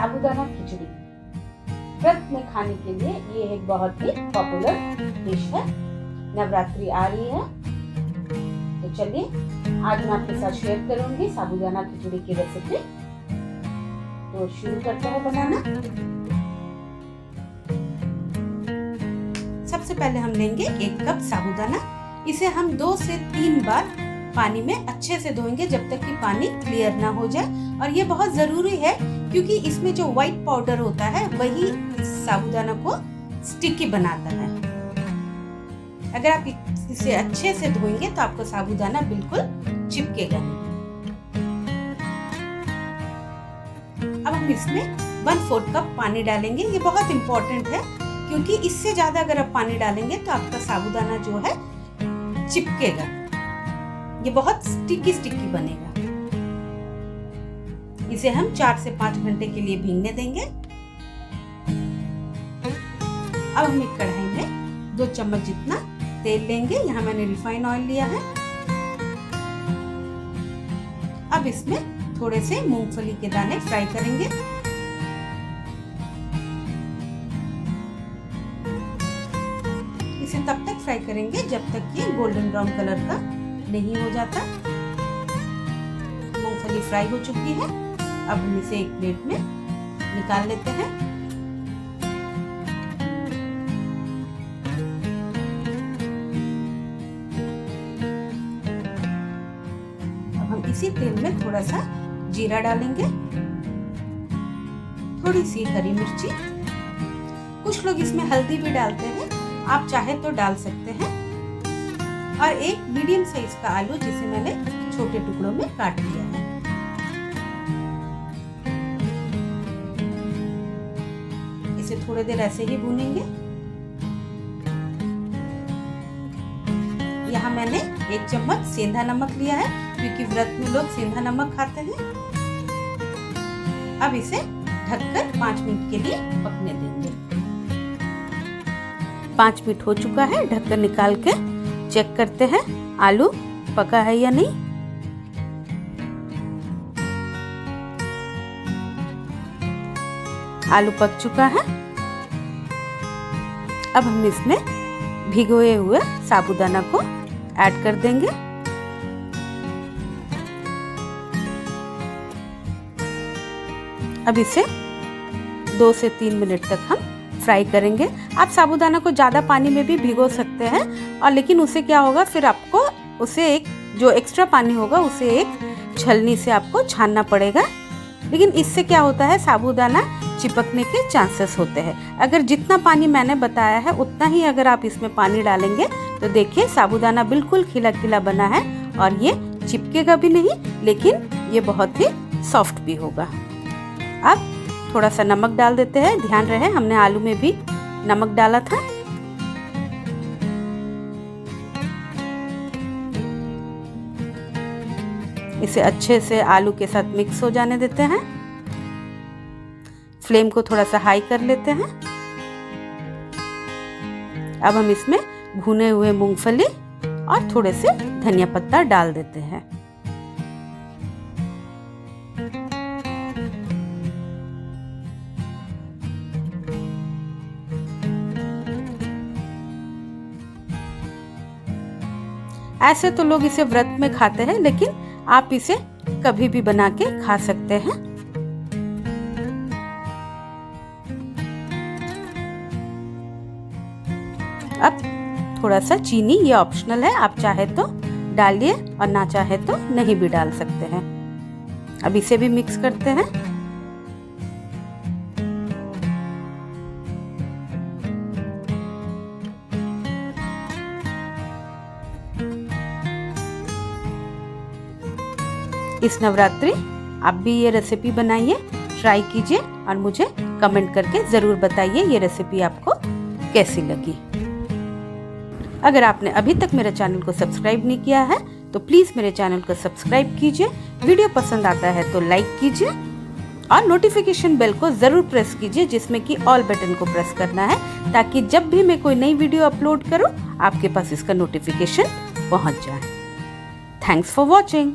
साबूदाना खिचड़ी व्रत में खाने के लिए ये एक बहुत ही पॉपुलर डिश है। नवरात्रि आ रही है तो चलिए आज मैं आपके साथ शेयर करूंगी साबूदाना खिचड़ी की रेसिपी। तो शुरू करते हैं बनाना। सबसे पहले हम लेंगे 1 कप साबूदाना। इसे हम 2 से 3 बार पानी में अच्छे से धोएंगे जब तक कि पानी क्लियर ना हो जाए। और ये बहुत जरूरी है क्योंकि इसमें जो व्हाइट पाउडर होता है वही साबूदाना को स्टिकी बनाता है। अगर आप इसे अच्छे से धोएंगे तो आपको साबूदाना बिल्कुल चिपकेगा नहीं। अब हम इसमें 1/4 कप पानी डालेंगे। ये बहुत इंपॉर्टेंट है क्योंकि इससे ज्यादा अगर आप पानी डालेंगे तो आपका साबूदाना जो है चिपकेगा, ये बहुत स्टिकी बनेगा। इसे हम 4 से 5 घंटे के लिए भीगने देंगे। अब हम एक कढ़ाई में 2 चम्मच जितना तेल लेंगे। यहाँ मैंने रिफाइन ऑयल लिया है। अब इसमें थोड़े से मूंगफली के दाने फ्राई करेंगे। इसे तब तक फ्राई करेंगे जब तक ये गोल्डन ब्राउन कलर का नहीं हो जाता। मूंगफली फ्राई हो चुकी है। अब हम इसे एक प्लेट में निकाल लेते हैं। अब हम इसी तेल में थोड़ा सा जीरा डालेंगे, थोड़ी सी हरी मिर्ची, कुछ लोग इसमें हल्दी भी डालते हैं, आप चाहे तो डाल सकते हैं, और एक मीडियम साइज का आलू जिसे मैंने छोटे टुकड़ों में काट लिया है। इसे थोड़ी देर ऐसे ही भूनेंगे। यहाँ मैंने 1 चम्मच सेंधा नमक लिया है क्योंकि व्रत में लोग सेंधा नमक खाते हैं। अब इसे ढककर 5 मिनट के लिए पकने देंगे। 5 मिनट हो चुका है। ढक्कन निकाल के चेक करते हैं आलू पका है या नहीं। आलू पक चुका है। अब हम इसमें भिगोए हुए साबूदाना को ऐड कर देंगे। अब इसे 2 से 3 मिनट तक हम फ्राई करेंगे। आप साबूदाना को ज़्यादा पानी में भी भिगो सकते हैं, और लेकिन उसे क्या होगा, फिर आपको उसे एक जो एक्स्ट्रा पानी होगा उसे एक छलनी से आपको छानना पड़ेगा। लेकिन इससे क्या होता है, साबूदाना चिपकने के चांसेस होते हैं। अगर जितना पानी मैंने बताया है उतना ही अगर आप इसमें पानी डालेंगे तो देखिए साबूदाना बिल्कुल खिला खिला बना है और ये चिपकेगा भी नहीं, लेकिन ये बहुत ही सॉफ्ट भी होगा। अब थोड़ा सा नमक डाल देते हैं। ध्यान रहे हमने आलू में भी नमक डाला था। इसे अच्छे से आलू के साथ मिक्स हो जाने देते हैं। फ्लेम को थोड़ा सा हाई कर लेते हैं। अब हम इसमें भुने हुए मूंगफली और थोड़े से धनिया पत्ता डाल देते हैं। ऐसे तो लोग इसे व्रत में खाते हैं, लेकिन आप इसे कभी भी बना के खा सकते हैं। अब थोड़ा सा चीनी, ये ऑप्शनल है, आप चाहे तो डालिए और ना चाहे तो नहीं भी डाल सकते हैं। अब इसे भी मिक्स करते हैं। इस नवरात्रि आप भी ये रेसिपी बनाइए, ट्राई कीजिए और मुझे कमेंट करके ज़रूर बताइए ये रेसिपी आपको कैसी लगी। अगर आपने अभी तक मेरे चैनल को सब्सक्राइब नहीं किया है तो प्लीज़ मेरे चैनल को सब्सक्राइब कीजिए। वीडियो पसंद आता है तो लाइक कीजिए और नोटिफिकेशन बेल को ज़रूर प्रेस कीजिए, जिसमें कि ऑल बटन को प्रेस करना है ताकि जब भी मैं कोई नई वीडियो अपलोड करूं आपके पास इसका नोटिफिकेशन पहुंच जाए। Thanks for watching.